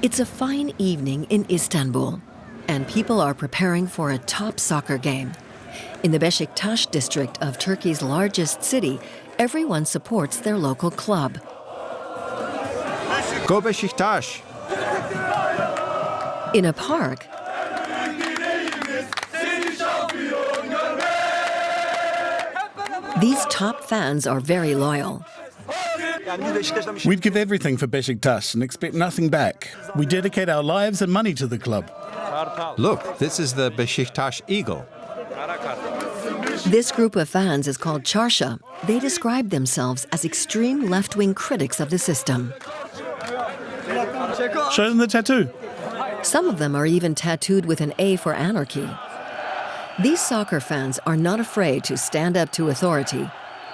It's a fine evening in Istanbul, and people are preparing for a top soccer game. In the Beşiktaş district of Turkey's largest city, everyone supports their local club. Go Beşiktaş! In a park, these top fans are very loyal. We'd give everything for Beşiktaş and expect nothing back. We dedicate our lives and money to the club. Look, this is the Beşiktaş Eagle. This group of fans is called Çarşı. They describe themselves as extreme left-wing critics of the system. Show them the tattoo. Some of them are even tattooed with an A for anarchy. These soccer fans are not afraid to stand up to authority.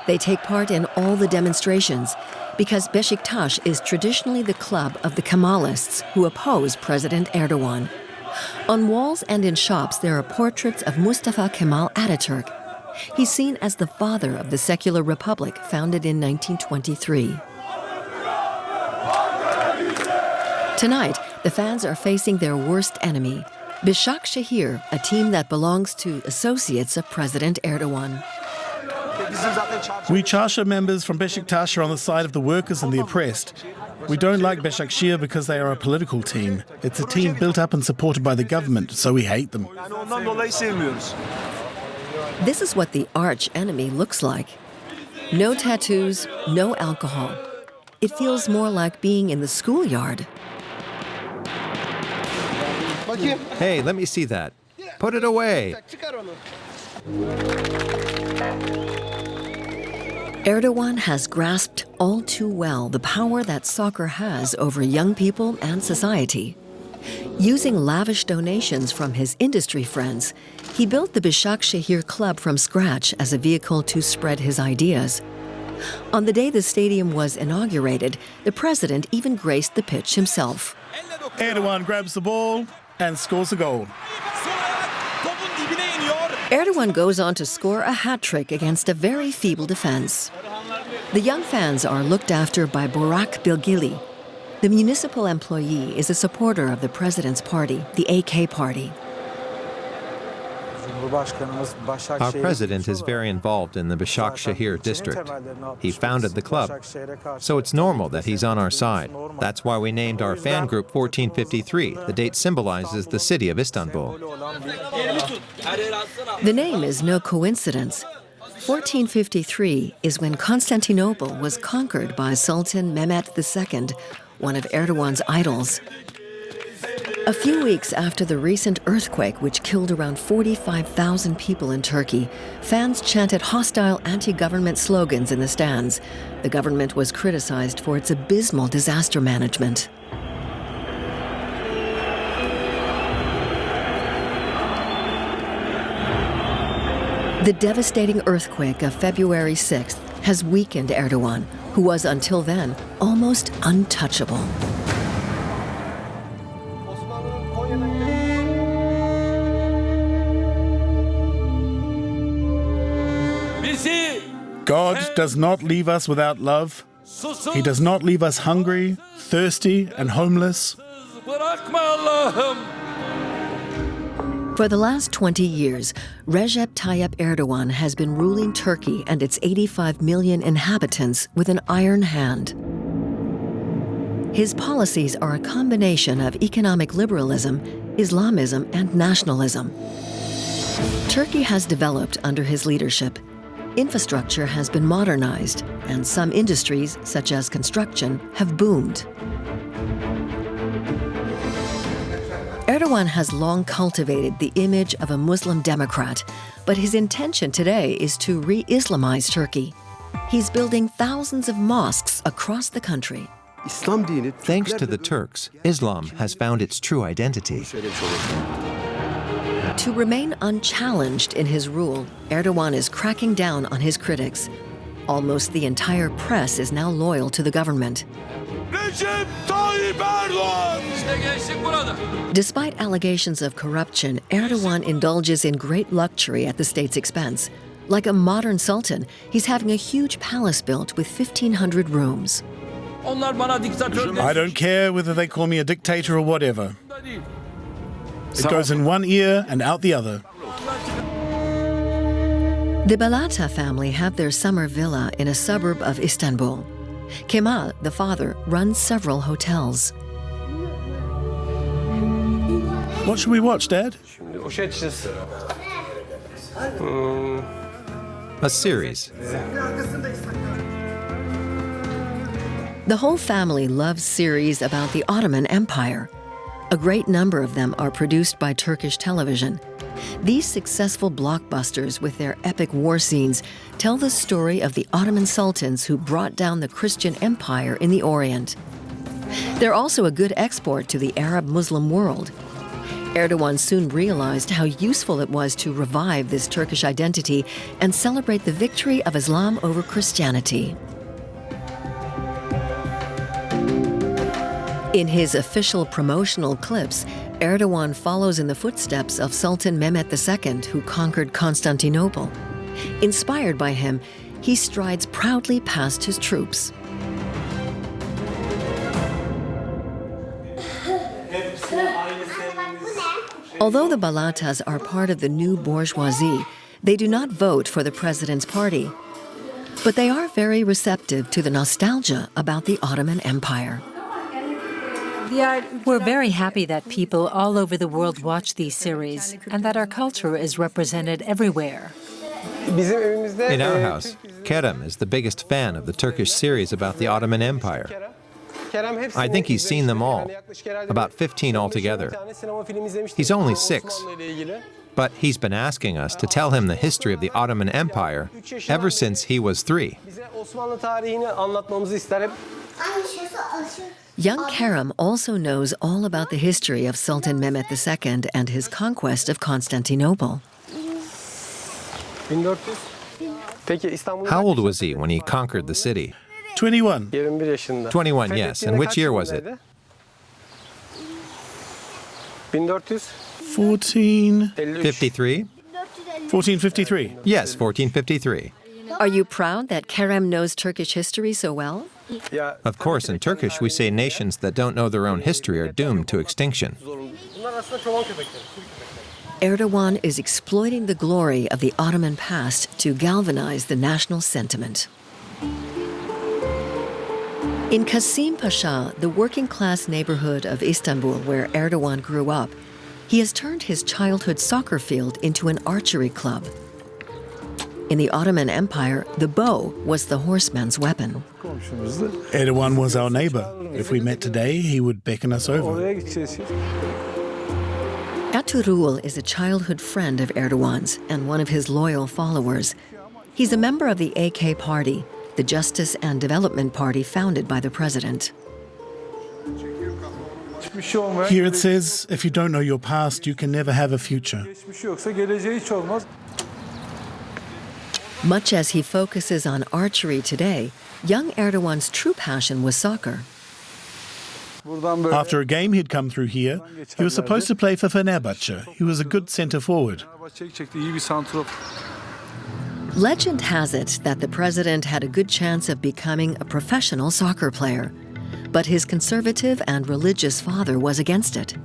They take part in all the demonstrations because Beşiktaş is traditionally the club of the Kemalists who oppose President Erdogan. On walls and in shops, there are portraits of Mustafa Kemal Atatürk. He's seen as the father of the secular republic founded in 1923. Tonight, the fans are facing their worst enemy, Başakşehir, a team that belongs to associates of President Erdogan. We Çarşı members from Beşiktaş are on the side of the workers and the oppressed. We don't like Başakşehir because they are a political team. It's a team built up and supported by the government, so we hate them. This is what the arch enemy looks like. No tattoos, no alcohol. It feels more like being in the schoolyard. Hey, let me see that. Put it away. Erdogan has grasped all too well the power that soccer has over young people and society. Using lavish donations from his industry friends, he built the Başakşehir club from scratch as a vehicle to spread his ideas. On the day the stadium was inaugurated, the president even graced the pitch himself. Erdogan grabs the ball and scores a goal. Erdogan goes on to score a hat-trick against a very feeble defense. The young fans are looked after by Burak Bilgili. The municipal employee is a supporter of the president's party, the AK party. Our president is very involved in the Başakşehir district. He founded the club, so it's normal that he's on our side. That's why we named our fan group 1453. The date symbolizes the city of Istanbul. The name is no coincidence. 1453 is when Constantinople was conquered by Sultan Mehmet II, one of Erdogan's idols. A few weeks after the recent earthquake, which killed around 45,000 people in Turkey, fans chanted hostile anti-government slogans in the stands. The government was criticized for its abysmal disaster management. The devastating earthquake of February 6th has weakened Erdogan, who was until then almost untouchable. God does not leave us without love. He does not leave us hungry, thirsty, and homeless. For the last 20 years, Recep Tayyip Erdogan has been ruling Turkey and its 85 million inhabitants with an iron hand. His policies are a combination of economic liberalism, Islamism, and nationalism. Turkey has developed under his leadership. Infrastructure has been modernized, and some industries, such as construction, have boomed. Erdogan has long cultivated the image of a Muslim democrat, but his intention today is to re-Islamize Turkey. He's building thousands of mosques across the country. Thanks to the Turks, Islam has found its true identity. To remain unchallenged in his rule, Erdogan is cracking down on his critics. Almost the entire press is now loyal to the government. Despite allegations of corruption, Erdogan indulges in great luxury at the state's expense. Like a modern sultan, he's having a huge palace built with 1,500 rooms. I don't care whether they call me a dictator or whatever. It goes in one ear and out the other. The Balata family have their summer villa in a suburb of Istanbul. Kemal, the father, runs several hotels. What should we watch, Dad? A series. The whole family loves series about the Ottoman Empire. A great number of them are produced by Turkish television. These successful blockbusters with their epic war scenes tell the story of the Ottoman sultans who brought down the Christian empire in the Orient. They're also a good export to the Arab-Muslim world. Erdogan soon realized how useful it was to revive this Turkish identity and celebrate the victory of Islam over Christianity. In his official promotional clips, Erdogan follows in the footsteps of Sultan Mehmet II, who conquered Constantinople. Inspired by him, he strides proudly past his troops. Although the Balatas are part of the new bourgeoisie, they do not vote for the president's party. But they are very receptive to the nostalgia about the Ottoman Empire. We're very happy that people all over the world watch these series and that our culture is represented everywhere. In our house, Kerem is the biggest fan of the Turkish series about the Ottoman Empire. I think he's seen them all, about 15 altogether. He's only 6, but he's been asking us to tell him the history of the Ottoman Empire ever since he was 3. Young Kerem also knows all about the history of Sultan Mehmet II and his conquest of Constantinople. How old was he when he conquered the city? 21. 21, yes. And which year was it? 1453? 1453. Yes, 1453. Are you proud that Kerem knows Turkish history so well? Of course, in Turkish, we say nations that don't know their own history are doomed to extinction. Erdogan is exploiting the glory of the Ottoman past to galvanize the national sentiment. In Kasim Pasha, the working-class neighborhood of Istanbul where Erdogan grew up, he has turned his childhood soccer field into an archery club. In the Ottoman Empire, the bow was the horseman's weapon. Erdogan was our neighbor. If we met today, he would beckon us over. Ertuğrul is a childhood friend of Erdogan's and one of his loyal followers. He's a member of the AK party, the Justice and Development Party founded by the president. Here it says, if you don't know your past, you can never have a future. Much as he focuses on archery today, young Erdogan's true passion was soccer. After a game he'd come through here, he was supposed to play for Fenerbahce. He was a good centre forward. Legend has it that the president had a good chance of becoming a professional soccer player, but his conservative and religious father was against it.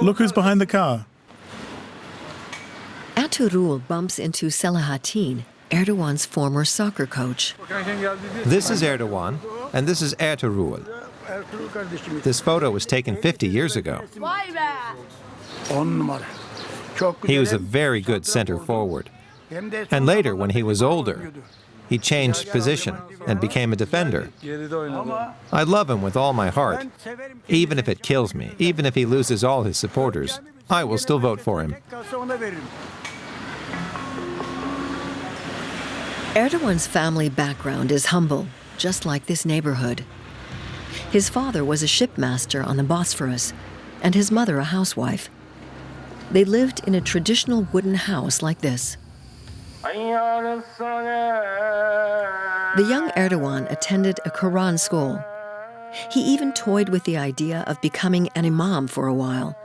Look who's behind the car. Ertuğrul bumps into Selahattin, Erdogan's former soccer coach. This is Erdogan, and this is Ertuğrul. This photo was taken 50 years ago. He was a very good center forward. And later, when he was older, he changed position and became a defender. I love him with all my heart. Even if it kills me, even if he loses all his supporters, I will still vote for him. Erdogan's family background is humble, just like this neighborhood. His father was a shipmaster on the Bosphorus, and his mother a housewife. They lived in a traditional wooden house like this. The young Erdogan attended a Quran school. He even toyed with the idea of becoming an imam for a while.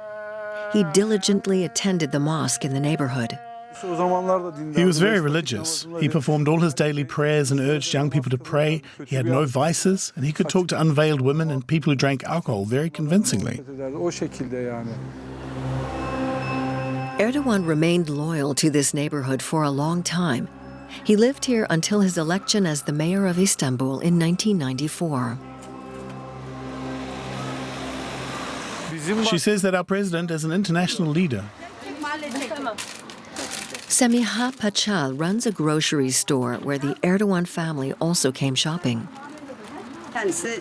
he diligently attended the mosque in the neighborhood. He was very religious. He performed all his daily prayers and urged young people to pray. He had no vices, and he could talk to unveiled women and people who drank alcohol very convincingly. Erdogan remained loyal to this neighborhood for a long time. He lived here until his election as the mayor of Istanbul in 1994. She says that our president is an international leader. Semiha Pachal runs a grocery store where the Erdogan family also came shopping.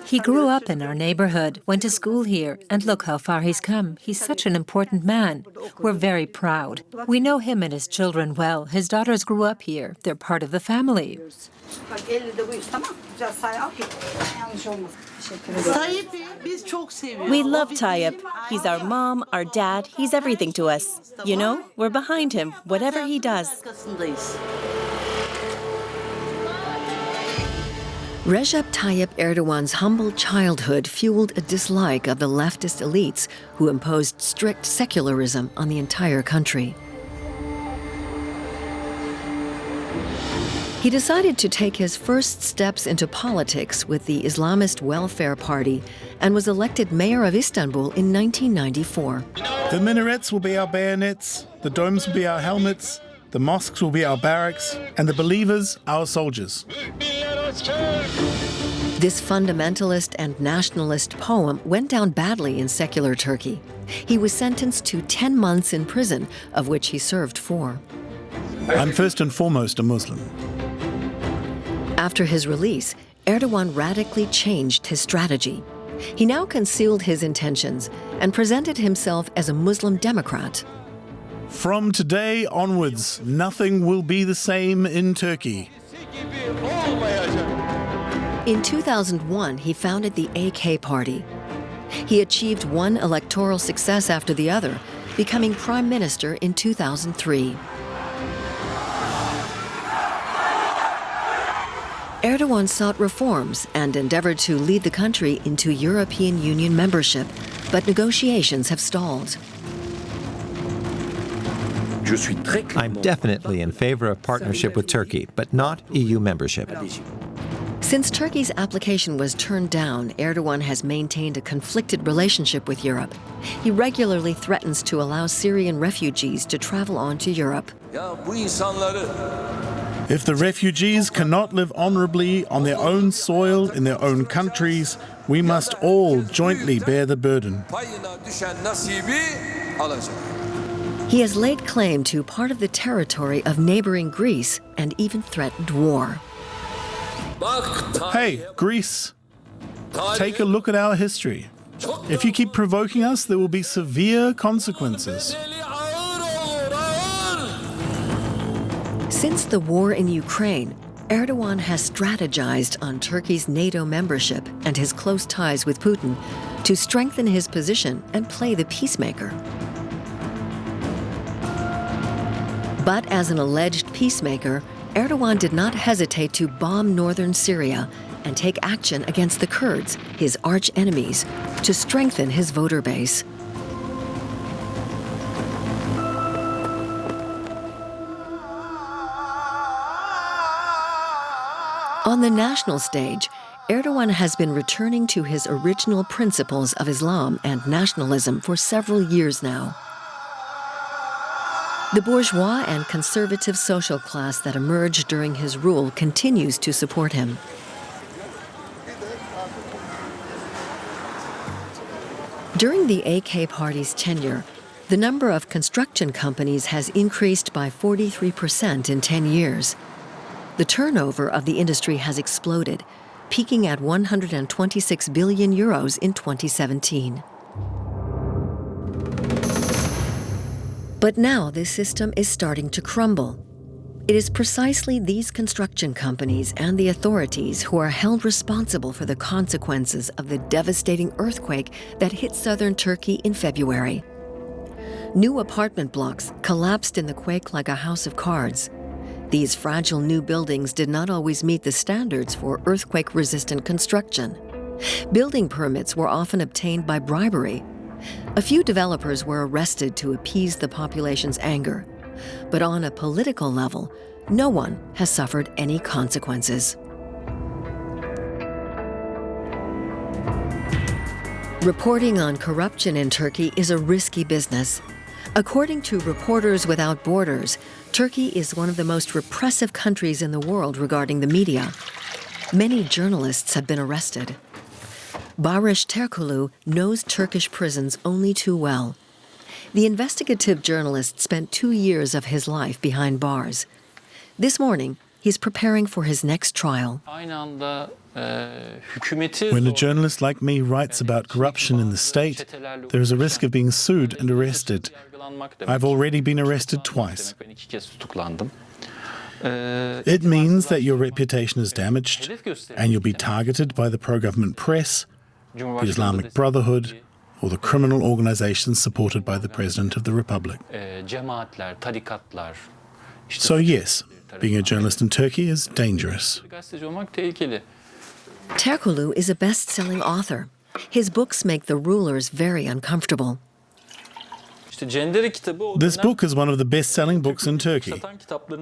He grew up in our neighborhood, went to school here, and look how far he's come. He's such an important man. We're very proud. We know him and his children well. His daughters grew up here. They're part of the family. We love Tayyip. He's our mom, our dad. He's everything to us. You know, we're behind him, whatever he does. Recep Tayyip Erdogan's humble childhood fueled a dislike of the leftist elites who imposed strict secularism on the entire country. He decided to take his first steps into politics with the Islamist Welfare Party and was elected mayor of Istanbul in 1994. The minarets will be our bayonets, the domes will be our helmets, the mosques will be our barracks, and the believers our soldiers. This fundamentalist and nationalist poem went down badly in secular Turkey. He was sentenced to 10 months in prison, of which he served 4. I'm first and foremost a Muslim. After his release, Erdogan radically changed his strategy. He now concealed his intentions and presented himself as a Muslim Democrat. From today onwards, nothing will be the same in Turkey. In 2001, he founded the AK Party. He achieved one electoral success after the other, becoming prime minister in 2003. Erdogan sought reforms and endeavored to lead the country into European Union membership, but negotiations have stalled. I'm definitely in favor of partnership with Turkey, but not EU membership. Since Turkey's application was turned down, Erdogan has maintained a conflicted relationship with Europe. He regularly threatens to allow Syrian refugees to travel on to Europe. If the refugees cannot live honorably on their own soil, in their own countries, we must all jointly bear the burden. He has laid claim to part of the territory of neighboring Greece and even threatened war. Hey, Greece, take a look at our history. If you keep provoking us, there will be severe consequences. Since the war in Ukraine, Erdogan has strategized on Turkey's NATO membership and his close ties with Putin to strengthen his position and play the peacemaker. But as an alleged peacemaker, Erdogan did not hesitate to bomb northern Syria and take action against the Kurds, his arch enemies, to strengthen his voter base. On the national stage, Erdogan has been returning to his original principles of Islam and nationalism for several years now. The bourgeois and conservative social class that emerged during his rule continues to support him. During the AK Party's tenure, the number of construction companies has increased by 43% in 10 years. The turnover of the industry has exploded, peaking at 126 billion euros in 2017. But now this system is starting to crumble. It is precisely these construction companies and the authorities who are held responsible for the consequences of the devastating earthquake that hit southern Turkey in February. New apartment blocks collapsed in the quake like a house of cards. These fragile new buildings did not always meet the standards for earthquake-resistant construction. Building permits were often obtained by bribery. A few developers were arrested to appease the population's anger. But on a political level, no one has suffered any consequences. Reporting on corruption in Turkey is a risky business. According to Reporters Without Borders, Turkey is one of the most repressive countries in the world regarding the media. Many journalists have been arrested. Barış Terkulu knows Turkish prisons only too well. The investigative journalist spent 2 years of his life behind bars. This morning, he's preparing for his next trial. When a journalist like me writes about corruption in the state, there is a risk of being sued and arrested. I've already been arrested twice. It means that your reputation is damaged and you'll be targeted by the pro-government press, the Islamic Brotherhood, or the criminal organizations supported by the President of the Republic. So yes, being a journalist in Turkey is dangerous. Terkulu is a best-selling author. His books make the rulers very uncomfortable. This book is one of the best-selling books in Turkey.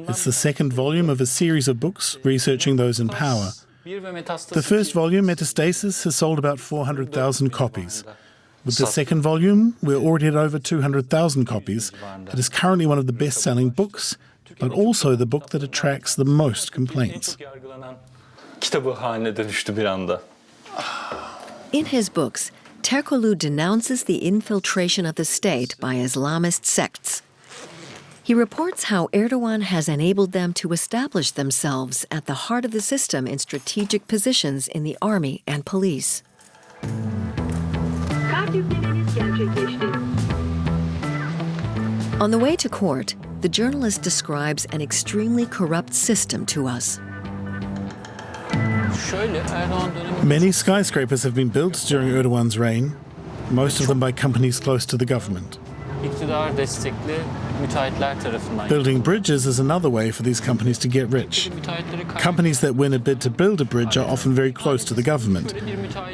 It's the second volume of a series of books researching those in power. The first volume, Metastasis, has sold about 400,000 copies. With the second volume, we're already at over 200,000 copies. It is currently one of the best-selling books, but also the book that attracts the most complaints. In his books, Terkulu denounces the infiltration of the state by Islamist sects. He reports how Erdogan has enabled them to establish themselves at the heart of the system in strategic positions in the army and police. On the way to court, the journalist describes an extremely corrupt system to us. Many skyscrapers have been built during Erdogan's reign, most of them by companies close to the government. Building bridges is another way for these companies to get rich. Companies that win a bid to build a bridge are often very close to the government.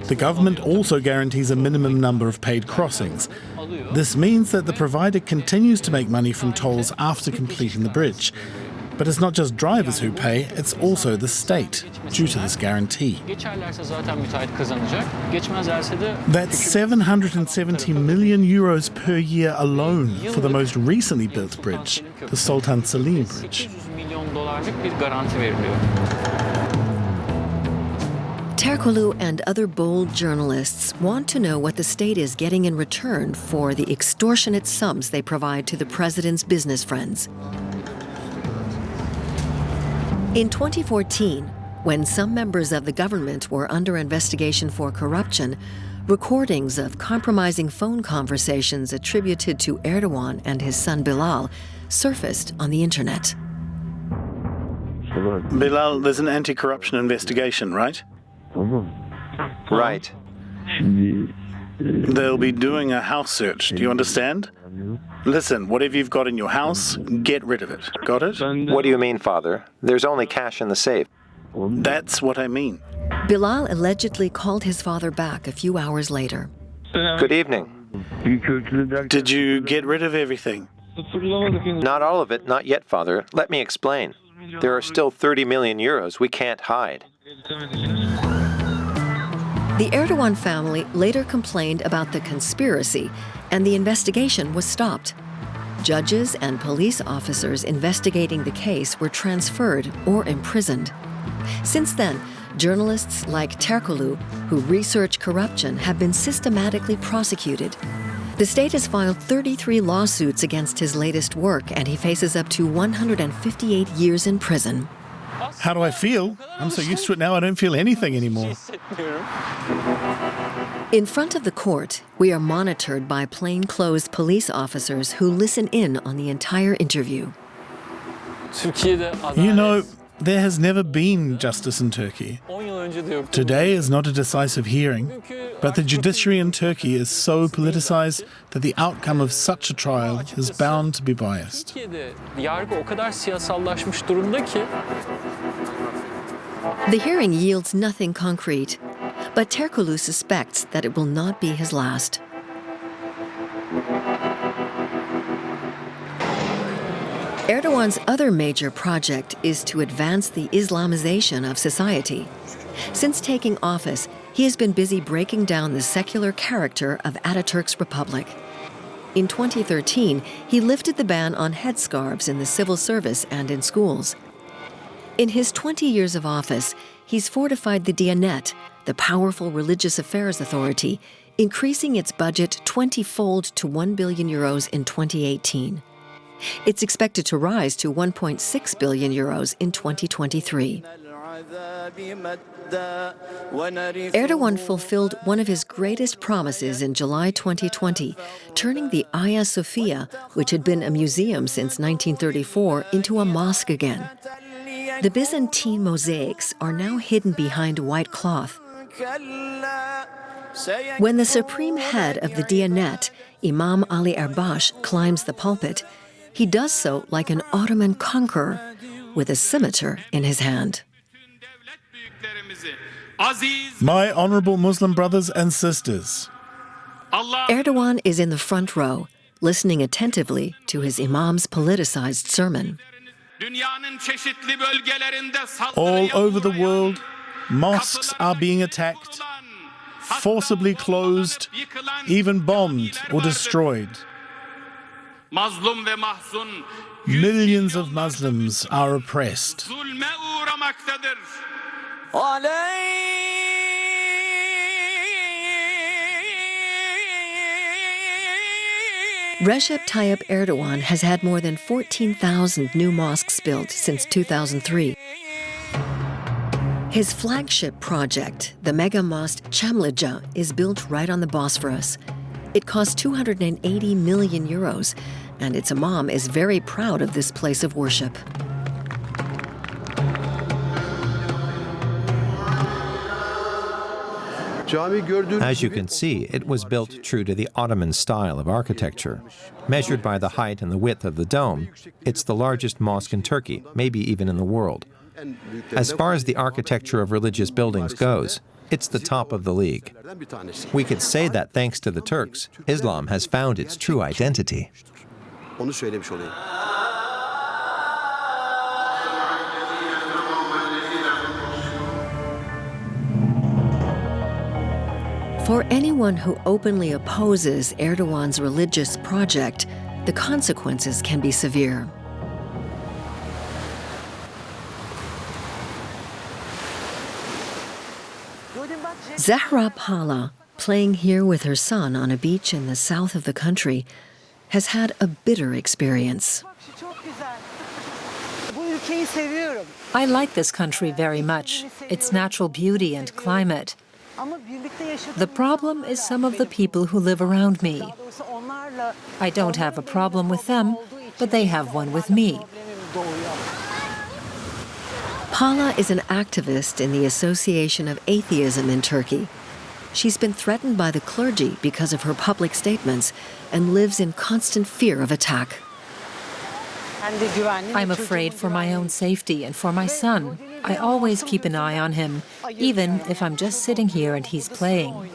The government also guarantees a minimum number of paid crossings. This means that the provider continues to make money from tolls after completing the bridge. But it's not just drivers who pay, it's also the state, due to this guarantee. That's 770 million euros per year alone for the most recently built bridge, the Sultan Selim Bridge. Terkulu and other bold journalists want to know what the state is getting in return for the extortionate sums they provide to the president's business friends. In 2014, when some members of the government were under investigation for corruption, recordings of compromising phone conversations attributed to Erdogan and his son Bilal surfaced on the internet. Bilal, there's an anti-corruption investigation, right? Right. They'll be doing a house search, do you understand? Listen, whatever you've got in your house, get rid of it. Got it? What do you mean, Father? There's only cash in the safe. That's what I mean. Bilal allegedly called his father back a few hours later. Good evening. Did you get rid of everything? Not all of it, not yet, Father. Let me explain. There are still 30 million euros we can't hide. The Erdogan family later complained about the conspiracy, and the investigation was stopped. Judges and police officers investigating the case were transferred or imprisoned. Since then, journalists like Terkulu, who research corruption, have been systematically prosecuted. The state has filed 33 lawsuits against his latest work, and he faces up to 158 years in prison. How do I feel? I'm so used to it now I don't feel anything anymore. In front of the court, we are monitored by plainclothes police officers who listen in on the entire interview. You know, there has never been justice in Turkey. Today is not a decisive hearing, but the judiciary in Turkey is so politicized that the outcome of such a trial is bound to be biased. The hearing yields nothing concrete, but Terkulu suspects that it will not be his last. Erdogan's other major project is to advance the Islamization of society. Since taking office, he has been busy breaking down the secular character of Ataturk's republic. In 2013, he lifted the ban on headscarves in the civil service and in schools. In his 20 years of office, he's fortified the Diyanet, the powerful religious affairs authority, increasing its budget 20-fold to €1 billion in 2018. It's expected to rise to €1.6 billion in 2023. Erdogan fulfilled one of his greatest promises in July 2020, turning the Hagia Sophia, which had been a museum since 1934, into a mosque again. The Byzantine mosaics are now hidden behind white cloth. When the supreme head of the Diyanet, Imam Ali Erbash, climbs the pulpit, he does so like an Ottoman conqueror, with a scimitar in his hand. My honorable Muslim brothers and sisters, Erdogan is in the front row, listening attentively to his imam's politicized sermon. all over the world, mosques are being attacked, forcibly closed, even bombed or destroyed. Millions of Muslims are oppressed. Recep Tayyip Erdogan has had more than 14,000 new mosques built since 2003. His flagship project, the mega mosque Çamlıca, is built right on the Bosphorus. It cost €280 million, and its imam is very proud of this place of worship. As you can see, it was built true to the Ottoman style of architecture. Measured by the height and the width of the dome, it's the largest mosque in Turkey, maybe even in the world. As far as the architecture of religious buildings goes, it's the top of the league. We could say that thanks to the Turks, Islam has found its true identity. For anyone who openly opposes Erdogan's religious project, the consequences can be severe. Zahra Pala, playing here with her son on a beach in the south of the country, has had a bitter experience. I like this country very much, its natural beauty and climate. The problem is some of the people who live around me. I don't have a problem with them, but they have one with me. Pala is an activist in the Association of Atheism in Turkey. She's been threatened by the clergy because of her public statements and lives in constant fear of attack. I'm afraid for my own safety and for my son. I always keep an eye on him, even if I'm just sitting here and he's playing.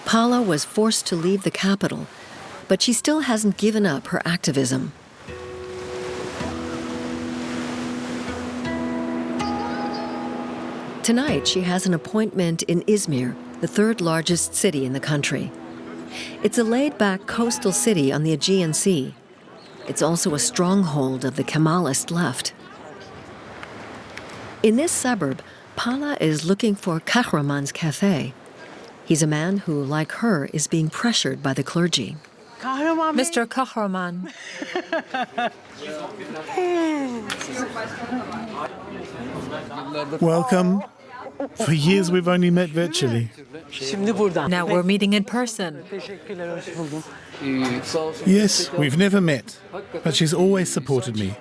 Pala was forced to leave the capital, but she still hasn't given up her activism. Tonight, she has an appointment in Izmir, the third largest city in the country. It's a laid-back coastal city on the Aegean Sea. It's also a stronghold of the Kemalist left. In this suburb, Pala is looking for Kahraman's cafe. He's a man who, like her, is being pressured by the clergy. Mr. Kahraman. Welcome. For years we've only met virtually. Now we're meeting in person. Yes, we've never met, but she's always supported me.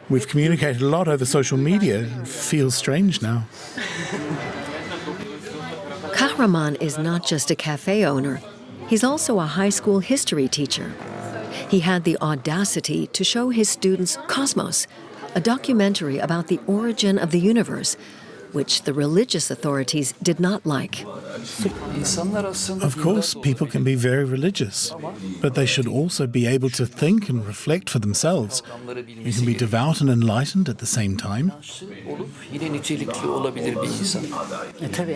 We've communicated a lot over social media. It feels strange now. Kahraman is not just a cafe owner. He's also a high school history teacher. He had the audacity to show his students Cosmos, a documentary about the origin of the universe, which the religious authorities did not like. Of course, people can be very religious, but they should also be able to think and reflect for themselves. You can be devout and enlightened at the same time.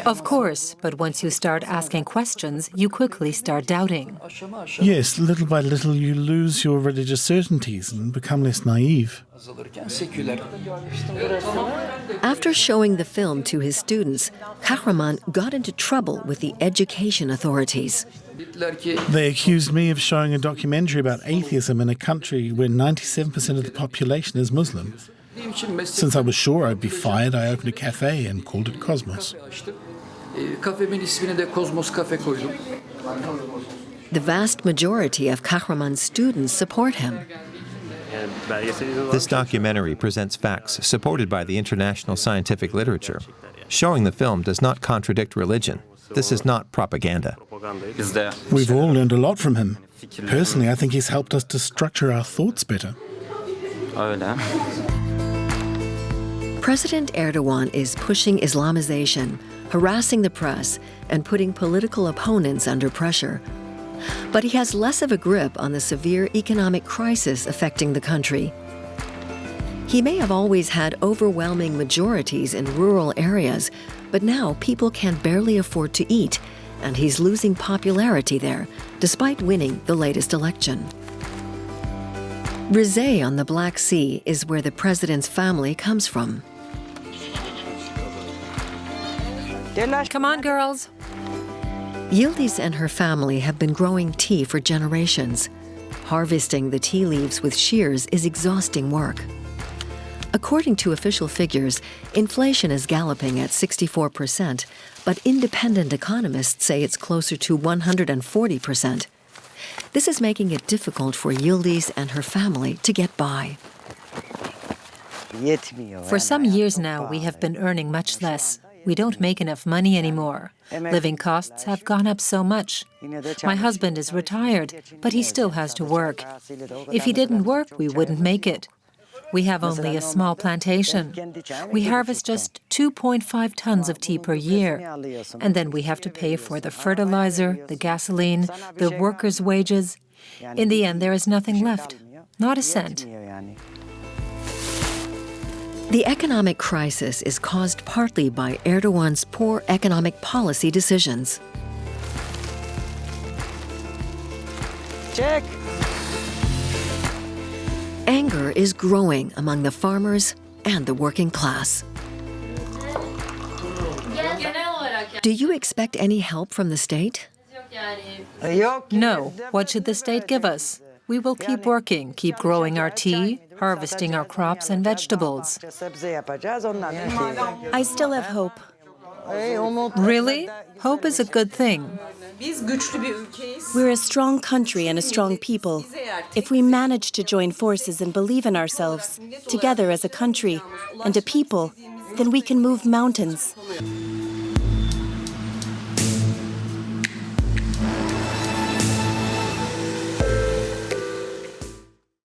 Of course, but once you start asking questions, you quickly start doubting. Yes, little by little you lose your religious certainties and become less naive. After showing the film to his students, Kahraman got into trouble with the education authorities. They accused me of showing a documentary about atheism in a country where 97% of the population is Muslim. Since I was sure I'd be fired, I opened a cafe and called it Cosmos. The vast majority of Kahraman's students support him. This documentary presents facts supported by the international scientific literature. Showing the film does not contradict religion. This is not propaganda. We've all learned a lot from him. Personally, I think he's helped us to structure our thoughts better. President Erdogan is pushing Islamization, harassing the press, and putting political opponents under pressure. But he has less of a grip on the severe economic crisis affecting the country. He may have always had overwhelming majorities in rural areas, but now people can barely afford to eat, and he's losing popularity there, despite winning the latest election. Rize on the Black Sea is where the president's family comes from. Come on, girls. Yildiz and her family have been growing tea for generations. Harvesting the tea leaves with shears is exhausting work. According to official figures, inflation is galloping at 64%, but independent economists say it's closer to 140%. This is making it difficult for Yildiz and her family to get by. For some years now, we have been earning much less. We don't make enough money anymore. Living costs have gone up so much. My husband is retired, but he still has to work. If he didn't work, we wouldn't make it. We have only a small plantation. We harvest just 2.5 tons of tea per year. And then we have to pay for the fertilizer, the gasoline, the workers' wages. In the end, there is nothing left. Not a cent. The economic crisis is caused partly by Erdogan's poor economic policy decisions. Check. Anger is growing among the farmers and the working class. Do you expect any help from the state? No. What should the state give us? We will keep working, keep growing our tea, harvesting our crops and vegetables. I still have hope. Really? Hope is a good thing. We're a strong country and a strong people. If we manage to join forces and believe in ourselves, together as a country and a people, then we can move mountains.